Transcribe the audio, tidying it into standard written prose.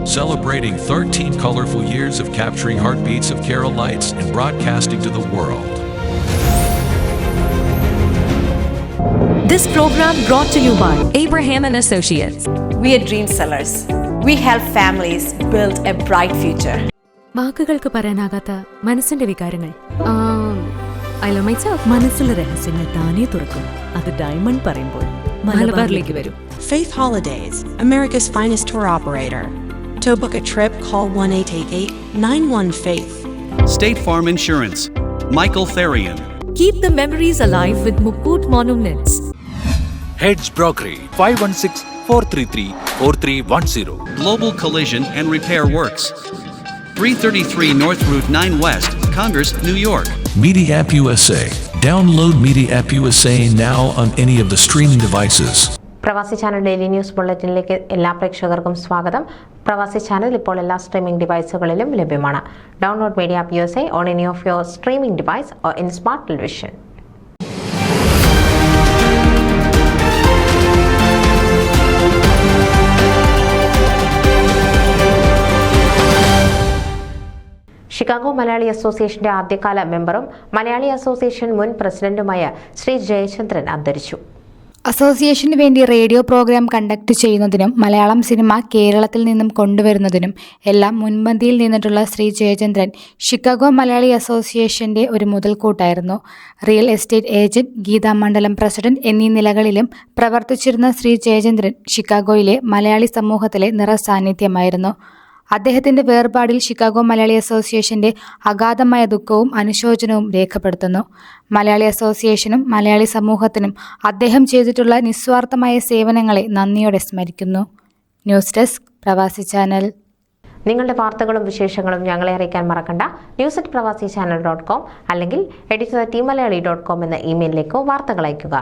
celebrating 13 colorful years of capturing heartbeats of Keralites and broadcasting to the world. This program brought to you by Abraham and Associates. We are dream sellers. We help families build a bright future. വാക്കുകൾക്ക് പറയാനാകാത്ത മനസ്സിന്റെ വികാരങ്ങൾ. I love myself. മനസ്സിലെ രഹസ്യങ്ങൾ താനേ തുറക്കും. അത് diamond പറയുമ്പോൾ മലബാറിലേക്ക് വരും. Faith Holidays, America's finest tour operator. To book a trip, call 1-888-91-FAITH. State Farm Insurance, Michael Therian. Keep the memories alive with Mukut Monuments. Heads Brokery 516-433-4310. Global Collision and Repair Works, 333 North Route 9 West, Congress, New York. Media App USA. Download Media App USA now on any of the streaming devices. പ്രവാസി channel daily news ബുള്ളറ്റിനിലേക്ക് എല്ലാ പ്രേക്ഷകർക്കും സ്വാഗതം. പ്രവാസി channel ഇപ്പോൾ എല്ലാ streaming ഡിവൈസുകളിലും ലഭ്യമാണ്. Download media app USA on any of your streaming device or in smart television. Chicago Malayali അസോസിയേഷന്റെ ആദ്യകാല മെമ്പറും മലയാളി അസോസിയേഷൻ മുൻ പ്രസിഡന്റുമായ ശ്രീ ജയചന്ദ്രൻ അന്തരിച്ചു. അസോസിയേഷന് വേണ്ടി റേഡിയോ പ്രോഗ്രാം കണ്ടക്ട് ചെയ്യുന്നതിനും മലയാളം സിനിമ കേരളത്തിൽ നിന്നും കൊണ്ടുവരുന്നതിനും എല്ലാം മുൻപന്തിയിൽ നിന്നിട്ടുള്ള ശ്രീ ജയചന്ദ്രൻ ഷിക്കാഗോ മലയാളി അസോസിയേഷന്റെ ഒരു മുതൽക്കൂട്ടായിരുന്നു. റിയൽ എസ്റ്റേറ്റ് ഏജന്റ്, ഗീതാമണ്ഡലം പ്രസിഡന്റ് എന്നീ നിലകളിലും പ്രവർത്തിച്ചിരുന്ന ശ്രീ ജയചന്ദ്രൻ ഷിക്കാഗോയിലെ മലയാളി സമൂഹത്തിലെ നിറസാന്നിധ്യമായിരുന്നു. അദ്ദേഹത്തിന്റെ വേർപാടിൽ ഷിക്കാഗോ മലയാളി അസോസിയേഷന്റെ അഗാധമായ ദുഃഖവും അനുശോചനവും രേഖപ്പെടുത്തുന്നു. മലയാളി അസോസിയേഷനും മലയാളി സമൂഹത്തിനും അദ്ദേഹം ചെയ്തിട്ടുള്ള നിസ്വാർത്ഥമായ സേവനങ്ങളെ നന്ദിയോടെ സ്മരിക്കുന്നു. ന്യൂസ് ഡെസ്ക് പ്രവാസി ചാനൽ. നിങ്ങളുടെ വാർത്തകളും വിശേഷങ്ങളും ഞങ്ങളെ അറിയിക്കാൻ മറക്കണ്ട. news@pravasichannel.com അല്ലെങ്കിൽ editor@tmalayali.com എന്ന ഇമെയിലിലേക്കോ വാർത്തകൾ അയയ്ക്കുക.